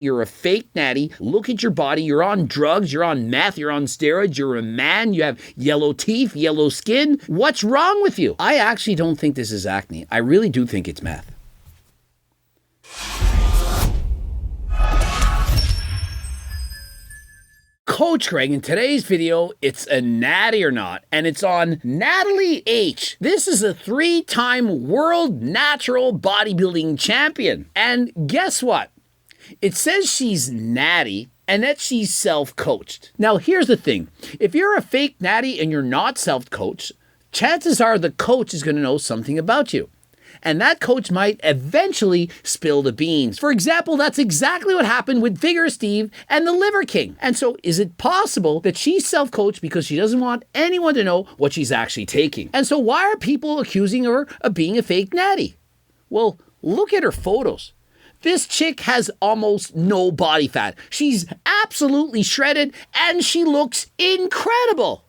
You're a fake natty. Look at your body. You're on drugs. You're on meth. You're on steroids. You're a man. You have yellow teeth, yellow skin. What's wrong with you? I actually don't think this is acne. I really do think it's meth. Coach Greg, in today's video, it's a natty or not, and it's on Natalie H. This is a 3-time world natural bodybuilding champion. And guess what? It says she's natty and that she's self-coached. Now, here's the thing. If you're a fake natty and you're not self-coached, chances are the coach is going to know something about you. And that coach might eventually spill the beans. For example, that's exactly what happened with Figure Steve and the Liver King. And so is it possible that she's self-coached because she doesn't want anyone to know what she's actually taking? And so why are people accusing her of being a fake natty? Well, look at her photos. This chick has almost no body fat. She's absolutely shredded and she looks incredible.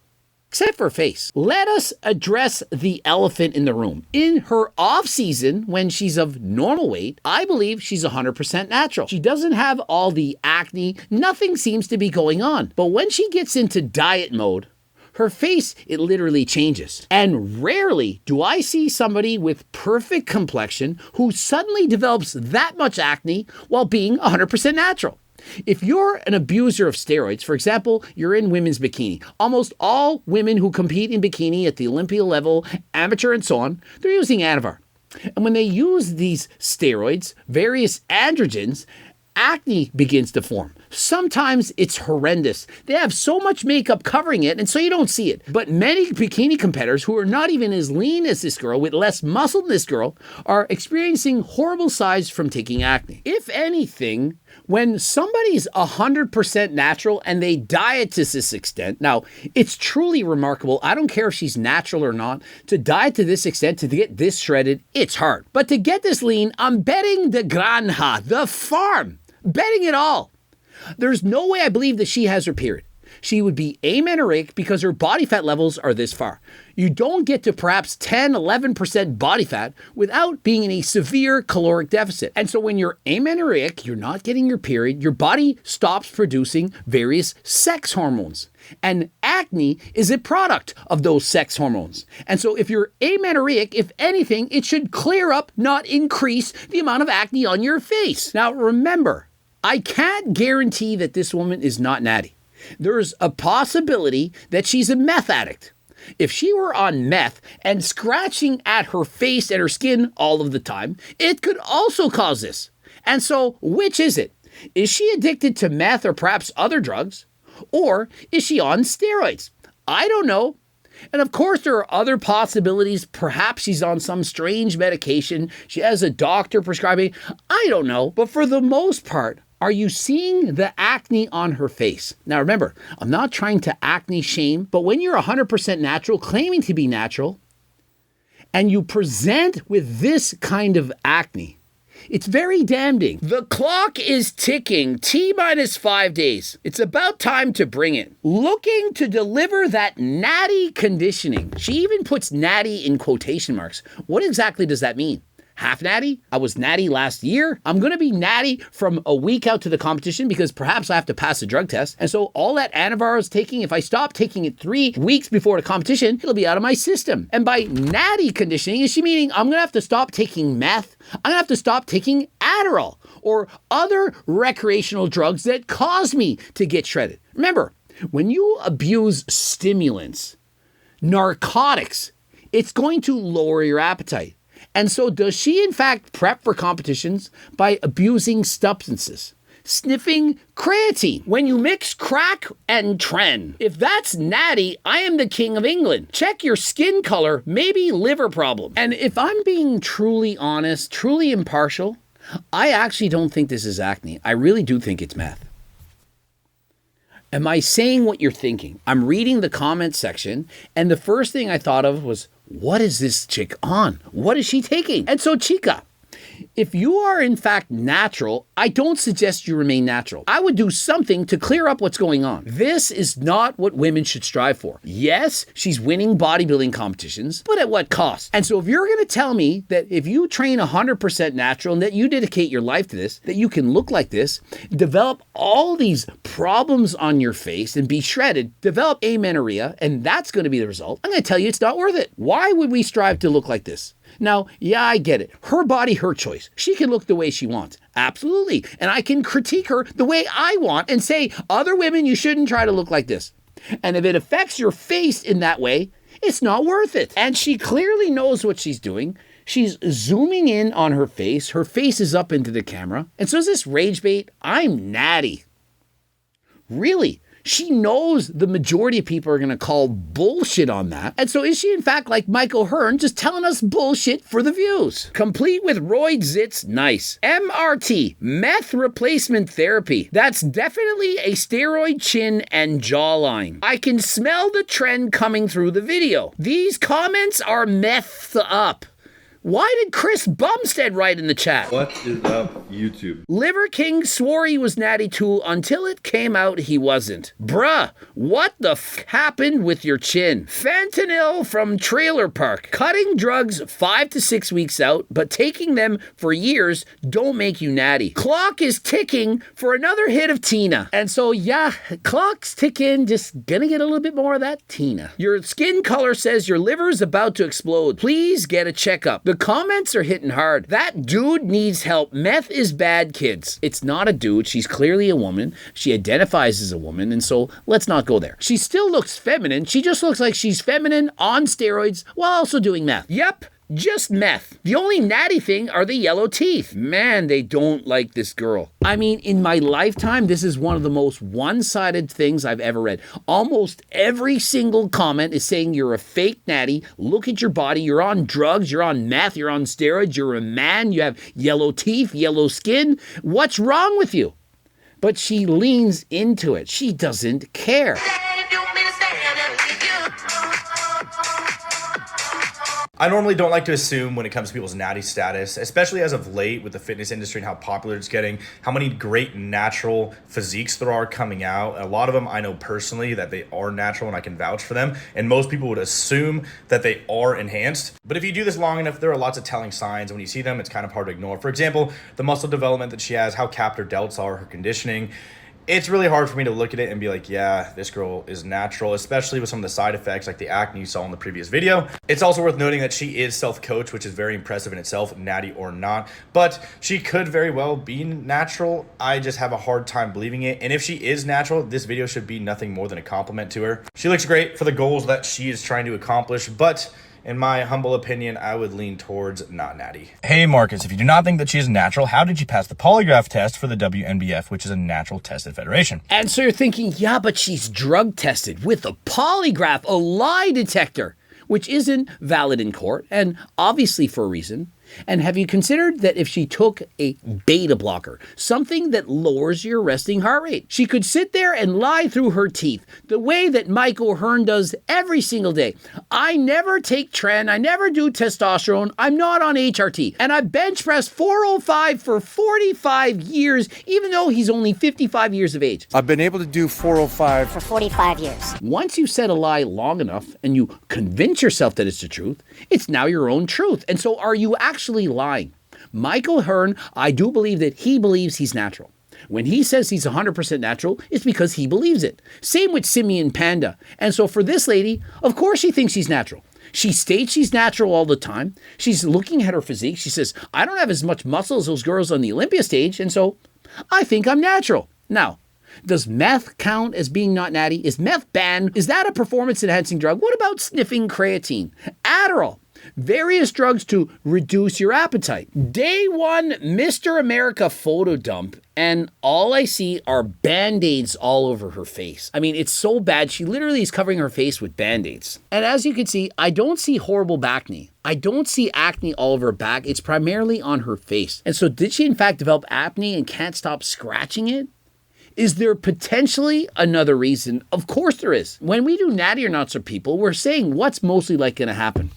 Except for her face. Let us address the elephant in the room. In her off season, when she's of normal weight, I believe she's 100% natural. She doesn't have all the acne. Nothing seems to be going on. But when she gets into diet mode, her face, it literally changes. And rarely do I see somebody with perfect complexion who suddenly develops that much acne while being 100% natural. If you're an abuser of steroids, for example, you're in women's bikini. Almost all women who compete in bikini at the Olympia level, amateur and so on, they're using Anavar. And when they use these steroids, various androgens, acne begins to form. Sometimes it's horrendous. They have so much makeup covering it, and so you don't see it. But many bikini competitors who are not even as lean as this girl, with less muscle than this girl, are experiencing horrible sides from taking acne. If anything, when somebody's 100% natural and they diet to this extent, now, it's truly remarkable. I don't care if she's natural or not. To diet to this extent, to get this shredded, it's hard. But to get this lean, I'm betting the granja, the farm. Betting it all. There's no way I believe that she has her period. She would be amenorrheic because her body fat levels are this far. You don't get to perhaps 10, 11% body fat without being in a severe caloric deficit. And so when you're amenorrheic, you're not getting your period, your body stops producing various sex hormones. And acne is a product of those sex hormones. And so if you're amenorrheic, if anything, it should clear up, not increase the amount of acne on your face. Now remember, I can't guarantee that this woman is not natty. There's a possibility that she's a meth addict. If she were on meth and scratching at her face and her skin all of the time, it could also cause this. And so, which is it? Is she addicted to meth or perhaps other drugs? Or is she on steroids? I don't know. And of course, there are other possibilities. Perhaps she's on some strange medication. She has a doctor prescribing. I don't know. But for the most part, are you seeing the acne on her face? Now remember, I'm not trying to acne shame, but when you're 100% natural, claiming to be natural, and you present with this kind of acne, it's very damning. The clock is ticking. T-minus 5 days. It's about time to bring it. Looking to deliver that natty conditioning. She even puts natty in quotation marks. What exactly does that mean? Half natty? I was natty last year. I'm going to be natty from a week out to the competition because perhaps I have to pass a drug test. And so all that Anavar I was taking, if I stop taking it 3 weeks before the competition, it'll be out of my system. And by natty conditioning, is she meaning I'm going to have to stop taking meth? I'm going to have to stop taking Adderall or other recreational drugs that cause me to get shredded. Remember, when you abuse stimulants, narcotics, it's going to lower your appetite. And so does she in fact prep for competitions by abusing substances? Sniffing creatine. When you mix crack and tren, if that's natty, I am the king of England. Check your skin color, maybe liver problem. And if I'm being truly honest, truly impartial, I actually don't think this is acne. I really do think it's meth. Am I saying what you're thinking? I'm reading the comment section, and the first thing I thought of was, what is this chick on? What is she taking? And so, chica, If you are in fact natural, I don't suggest you remain natural. I would do something to clear up what's going on. This is not what women should strive for. Yes, she's winning bodybuilding competitions, but at what cost? And so if you're going to tell me that if you train 100% natural and that you dedicate your life to this, that you can look like this, develop all these problems on your face and be shredded, develop amenorrhea, and that's going to be the result, I'm going to tell you it's not worth it. Why would we strive to look like this? Now, yeah, I get it. Her body, her choice. She can look the way she wants. Absolutely. And I can critique her the way I want and say, other women, you shouldn't try to look like this. And if it affects your face in that way, it's not worth it. And she clearly knows what she's doing. She's zooming in on her face. Her face is up into the camera. And so is this rage bait? I'm Natty. Really? She knows the majority of people are going to call bullshit on that. And so is she in fact like Michael Hearn, just telling us bullshit for the views? Complete with roid zits, nice. MRT, meth replacement therapy. That's definitely a steroid chin and jawline. I can smell the trend coming through the video. These comments are methed up. Why did Chris Bumstead write in the chat? What is up, YouTube? Liver King swore he was Natty too until it came out he wasn't. Bruh, what the happened with your chin? Fentanyl from Trailer Park. Cutting drugs 5 to 6 weeks out, but taking them for years don't make you natty. Clock is ticking for another hit of Tina. And so, yeah, clock's ticking, just gonna get a little bit more of that Tina. Your skin color says your liver's about to explode. Please get a checkup. The comments are hitting hard. That dude needs help. Meth is bad, kids. It's not a dude. She's clearly a woman. She identifies as a woman, and so let's not go there. She still looks feminine. She just looks like she's feminine on steroids while also doing meth. Yep. Just meth. The only natty thing are the yellow teeth. Man, they don't like this girl. I mean, in my lifetime, this is one of the most one-sided things I've ever read. Almost every single comment is saying you're a fake natty. Look at your body. You're on drugs. You're on meth. You're on steroids. You're a man. You have yellow teeth, yellow skin. What's wrong with you? But she leans into it. She doesn't care. I normally don't like to assume when it comes to people's natty status, especially as of late with the fitness industry and how popular it's getting, how many great natural physiques there are coming out. A lot of them I know personally that they are natural and I can vouch for them. And most people would assume that they are enhanced. But if you do this long enough, there are lots of telling signs. And when you see them, it's kind of hard to ignore. For example, the muscle development that she has, how capped her delts are, her conditioning. It's really hard for me to look at it and be like, yeah, this girl is natural, especially with some of the side effects like the acne you saw in the previous video. It's also worth noting that she is self-coached, which is very impressive in itself, natty or not, but she could very well be natural. I just have a hard time believing it. And if she is natural, this video should be nothing more than a compliment to her. She looks great for the goals that she is trying to accomplish, but in my humble opinion, I would lean towards not natty. Hey Marcus, if you do not think that she is natural, how did you pass the polygraph test for the WNBF, which is a natural tested federation? And so you're thinking, yeah, but she's drug tested with a polygraph, a lie detector, which isn't valid in court, and obviously for a reason. And have you considered that if she took a beta blocker, something that lowers your resting heart rate, she could sit there and lie through her teeth the way that Michael Hearn does every single day. I never take tren, I never do testosterone, I'm not on HRT, and I bench press 405 for 45 years, even though he's only 55 years of age. I've been able to do 405 for 45 years. Once you said a lie long enough and you convince yourself that it's the truth, it's now your own truth. And so are you actually lying? Michael Hearn, I do believe that he believes he's natural. When he says he's 100% natural, it's because he believes it. Same with Simeon Panda. And so for this lady, of course she thinks she's natural. She states she's natural all the time. She's looking at her physique. She says, I don't have as much muscle as those girls on the Olympia stage, and so I think I'm natural. Now, does meth count as being not natty? Is meth banned? Is that a performance-enhancing drug? What about sniffing creatine? Adderall? Various drugs to reduce your appetite. Day one, Mr. America photo dump, and all I see are Band-Aids all over her face. I mean, it's so bad, she literally is covering her face with Band-Aids. And as you can see, I don't see horrible back knee. I don't see acne all over her back. It's primarily on her face. And so did she in fact develop acne and can't stop scratching it? Is there potentially another reason? Of course there is. When we do natty or nots of people, we're saying what's mostly like going to happen.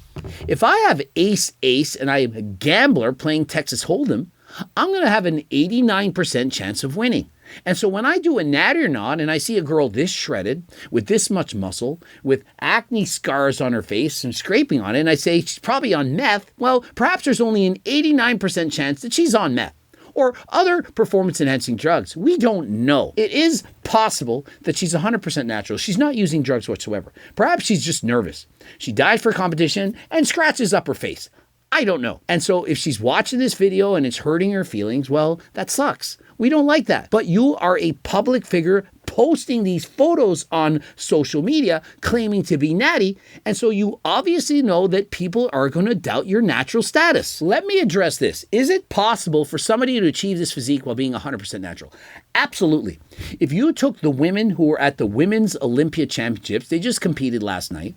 If I have ace and I'm a gambler playing Texas Hold'em, I'm going to have an 89% chance of winning. And so when I do a natty or not and I see a girl this shredded with this much muscle, with acne scars on her face and scraping on it, and I say she's probably on meth, well, perhaps there's only an 89% chance that she's on meth or other performance-enhancing drugs. We don't know. It is possible that she's 100% natural. She's not using drugs whatsoever. Perhaps she's just nervous. She dies for competition and scratches up her face. I don't know. And so if she's watching this video and it's hurting her feelings, well, that sucks. We don't like that. But you are a public figure posting these photos on social media claiming to be natty. And so you obviously know that people are going to doubt your natural status. Let me address this. Is it possible for somebody to achieve this physique while being 100% natural? Absolutely. If you took the women who were at the Women's Olympia Championships, they just competed last night,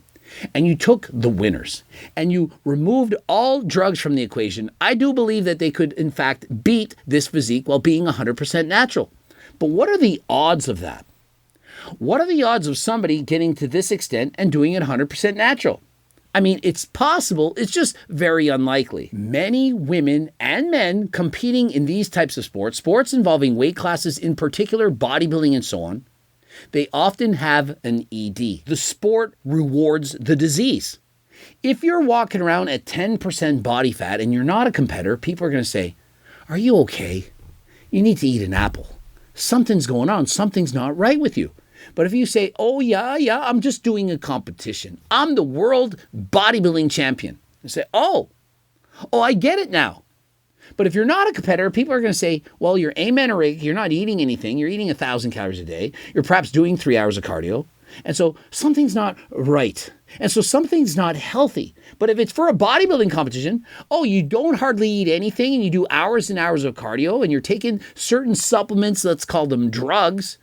and you took the winners and you removed all drugs from the equation, I do believe that they could, in fact, beat this physique while being 100% natural. But what are the odds of that? What are the odds of somebody getting to this extent and doing it 100% natural? I mean, it's possible. It's just very unlikely. Many women and men competing in these types of sports involving weight classes, in particular bodybuilding and so on, they often have an ED. The sport rewards the disease. If you're walking around at 10% body fat and you're not a competitor, people are going to say, "Are you okay? You need to eat an apple. Something's going on. Something's not right with you." But if you say, "Oh, yeah, I'm just doing a competition. I'm the world bodybuilding champion," they say, oh, I get it now. But if you're not a competitor, people are going to say, well, you're amenorrheic, you're not eating anything, you're eating 1,000 calories a day, you're perhaps doing 3 hours of cardio, and so something's not right. And so something's not healthy. But if it's for a bodybuilding competition, you don't hardly eat anything and you do hours and hours of cardio and you're taking certain supplements, let's call them drugs,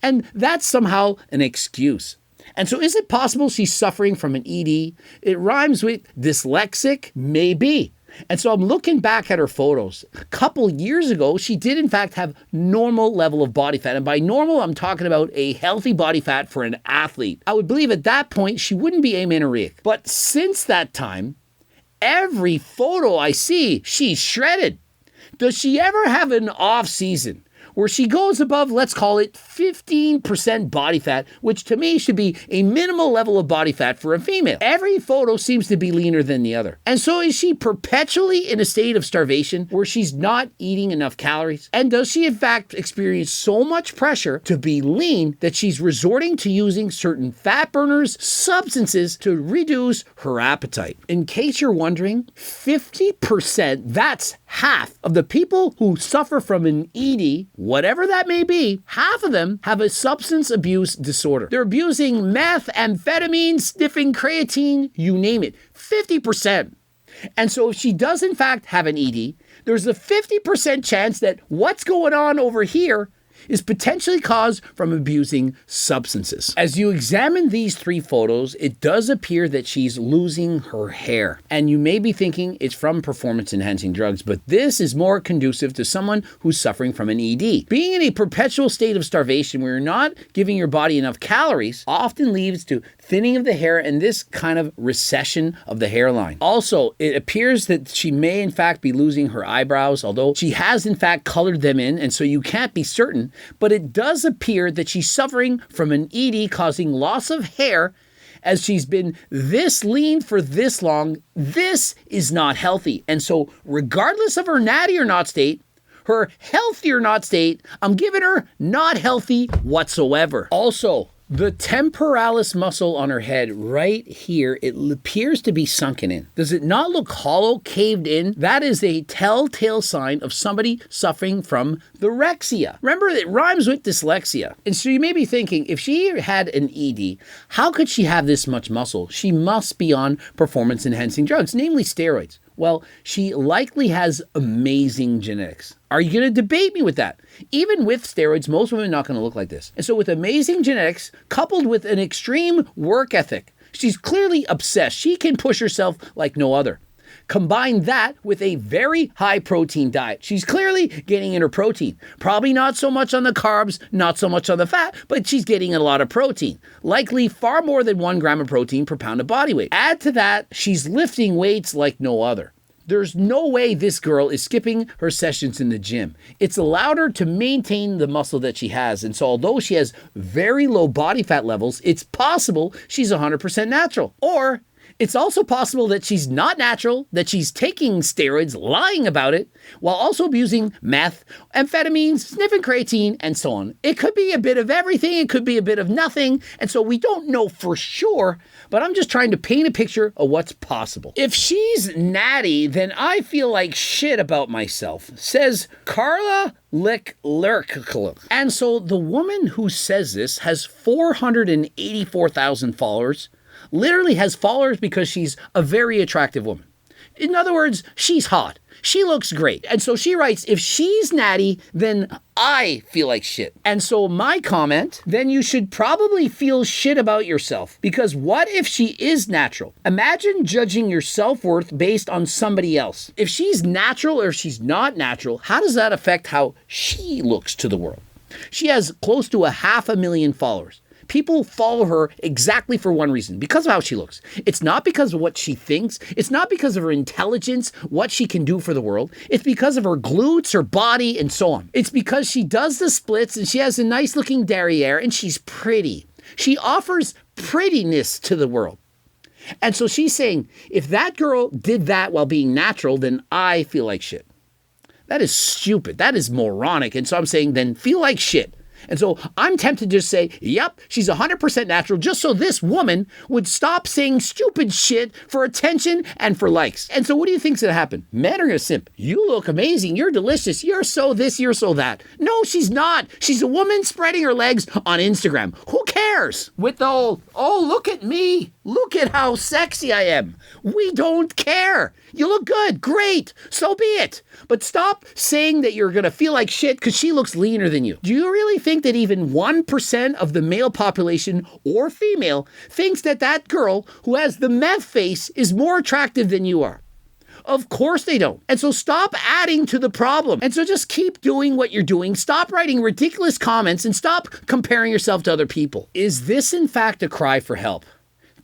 and that's somehow an excuse. And so is it possible she's suffering from an ED? It rhymes with dyslexic, maybe. And so I'm looking back at her photos. A couple years ago, she did in fact have normal level of body fat. And by normal, I'm talking about a healthy body fat for an athlete. I would believe at that point, she wouldn't be amenorrheic. But since that time, every photo I see, she's shredded. Does she ever have an off season where she goes above, let's call it 15% body fat, which to me should be a minimal level of body fat for a female? Every photo seems to be leaner than the other. And so is she perpetually in a state of starvation where she's not eating enough calories? And does she in fact experience so much pressure to be lean that she's resorting to using certain fat burners, substances to reduce her appetite? In case you're wondering, 50%, that's half of the people who suffer from an ED, whatever that may be, half of them have a substance abuse disorder. They're abusing meth, amphetamine, sniffing creatine, you name it, 50%. And so if she does in fact have an ED, there's a 50% chance that what's going on over here is potentially caused from abusing substances. As you examine these three photos, it does appear that she's losing her hair. And you may be thinking it's from performance-enhancing drugs, but this is more conducive to someone who's suffering from an ED. Being in a perpetual state of starvation where you're not giving your body enough calories often leads to thinning of the hair and this kind of recession of the hairline. Also, it appears that she may in fact be losing her eyebrows, although she has in fact colored them in, and so you can't be certain. But it does appear that she's suffering from an ED causing loss of hair as she's been this lean for this long. This is not healthy. And so regardless of her natty or not state, her healthy or not state, I'm giving her not healthy whatsoever. Also, the temporalis muscle on her head right here, it appears to be sunken in. Does it not look hollow, caved in? That is a telltale sign of somebody suffering from thyrexia. Remember, it rhymes with dyslexia. And so you may be thinking, if she had an ED, how could she have this much muscle? She must be on performance-enhancing drugs, namely steroids. Well, she likely has amazing genetics. Are you going to debate me with that? Even with steroids, most women are not going to look like this. And so with amazing genetics, coupled with an extreme work ethic, she's clearly obsessed. She can push herself like no other. Combine that with a very high protein diet. She's clearly getting in her protein. Probably not so much on the carbs, not so much on the fat, but she's getting a lot of protein. Likely far more than 1 gram of protein per pound of body weight. Add to that, she's lifting weights like no other. There's no way this girl is skipping her sessions in the gym. It's allowed her to maintain the muscle that she has. And so although she has very low body fat levels, it's possible she's 100% natural. Or it's also possible that she's not natural, that she's taking steroids, lying about it, while also abusing meth, amphetamines, sniffing creatine, and so on. It could be a bit of everything. It could be a bit of nothing. And so we don't know for sure, but I'm just trying to paint a picture of what's possible. If she's natty, then I feel like shit about myself, says Carla Lick. And so the woman who says this has 484,000 followers. Literally has followers because she's a very attractive woman. In other words, she's hot. She looks great. And so she writes, if she's natty, then I feel like shit. And so my comment, then you should probably feel shit about yourself. Because what if she is natural? Imagine judging your self-worth based on somebody else. If she's natural or if she's not natural, how does that affect how she looks to the world? She has close to 500,000 followers. People follow her exactly for one reason, because of how she looks. It's not because of what she thinks. It's not because of her intelligence, what she can do for the world. It's because of her glutes, her body, and so on. It's because she does the splits and she has a nice looking derriere and she's pretty. She offers prettiness to the world. And so she's saying, if that girl did that while being natural, then I feel like shit. That is stupid. That is moronic. And so I'm saying, then feel like shit. And so I'm tempted to just say, yep, she's 100% natural, just so this woman would stop saying stupid shit for attention and for likes. And so what do you think's going to happen? Men are going to simp. You look amazing. You're delicious. You're so this, you're so that. No, she's not. She's a woman spreading her legs on Instagram. Who cares? With the whole, oh, look at me. Look at how sexy I am. We don't care. You look good. Great. So be it. But stop saying that you're going to feel like shit because she looks leaner than you. Do you really think that even 1% of the male population or female thinks that that girl who has the meth face is more attractive than you are? Of course they don't. And so stop adding to the problem. And so just keep doing what you're doing. Stop writing ridiculous comments and stop comparing yourself to other people. Is this in fact a cry for help?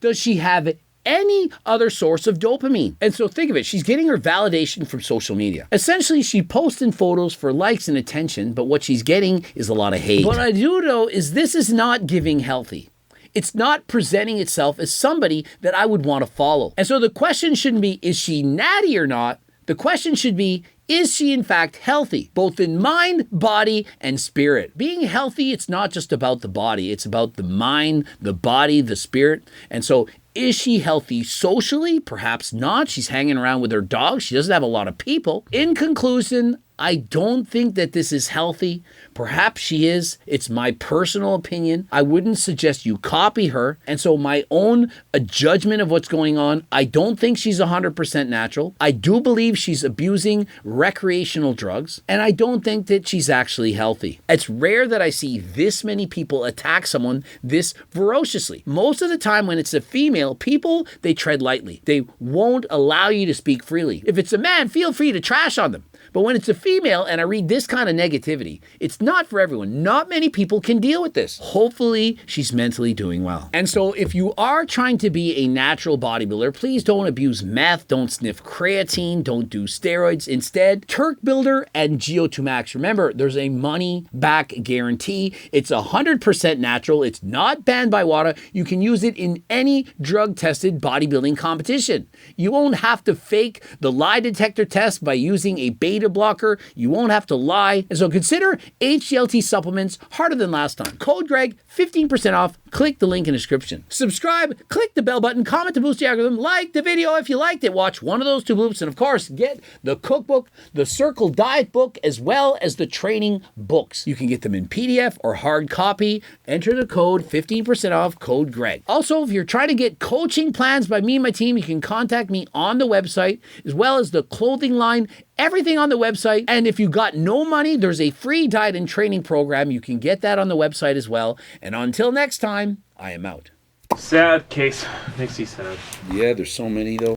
Does she have any other source of dopamine? And so think of it, she's getting her validation from social media. Essentially, she's posting photos for likes and attention, but what she's getting is a lot of hate. What I do know is this is not giving healthy. It's not presenting itself as somebody that I would want to follow. And so the question shouldn't be, is she natty or not? The question should be, is she in fact healthy, both in mind, body, and spirit? Being healthy, it's not just about the body. It's about the mind, the body, the spirit. And so is she healthy socially? Perhaps not. She's hanging around with her dog. She doesn't have a lot of people. In conclusion, I don't think that this is healthy. Perhaps she is. It's my personal opinion. I wouldn't suggest you copy her. And so my own judgment of what's going on, I don't think she's 100% natural. I do believe she's abusing recreational drugs. And I don't think that she's actually healthy. It's rare that I see this many people attack someone this ferociously. Most of the time when it's a female, people, they tread lightly. They won't allow you to speak freely. If it's a man, feel free to trash on them. But when it's a female and I read this kind of negativity, it's not for everyone. Not many people can deal with this. Hopefully, she's mentally doing well. And so if you are trying to be a natural bodybuilder, please don't abuse meth, don't sniff creatine, don't do steroids. Instead, Turk Builder and GO2 Max. Remember, there's a money back guarantee. It's 100% natural. It's not banned by WADA. You can use it in any drug-tested bodybuilding competition. You won't have to fake the lie detector test by using a beta blocker. You won't have to lie. And so consider HGLT supplements harder than last time. Code Greg, 15% off. Click the link in the description. Subscribe, click the bell button, comment to boost the algorithm, like the video if you liked it, watch one of those two bloops, and of course, get the cookbook, the Circle Diet book, as well as the training books. You can get them in PDF or hard copy. Enter the code 15% off, code Greg. Also, if you're trying to get coaching plans by me and my team, you can contact me on the website, as well as the clothing line, everything on the website. And if you got no money, there's a free diet and training program. You can get that on the website as well. And until next time, I am out. Sad case. Makes me sad. Yeah, there's so many though.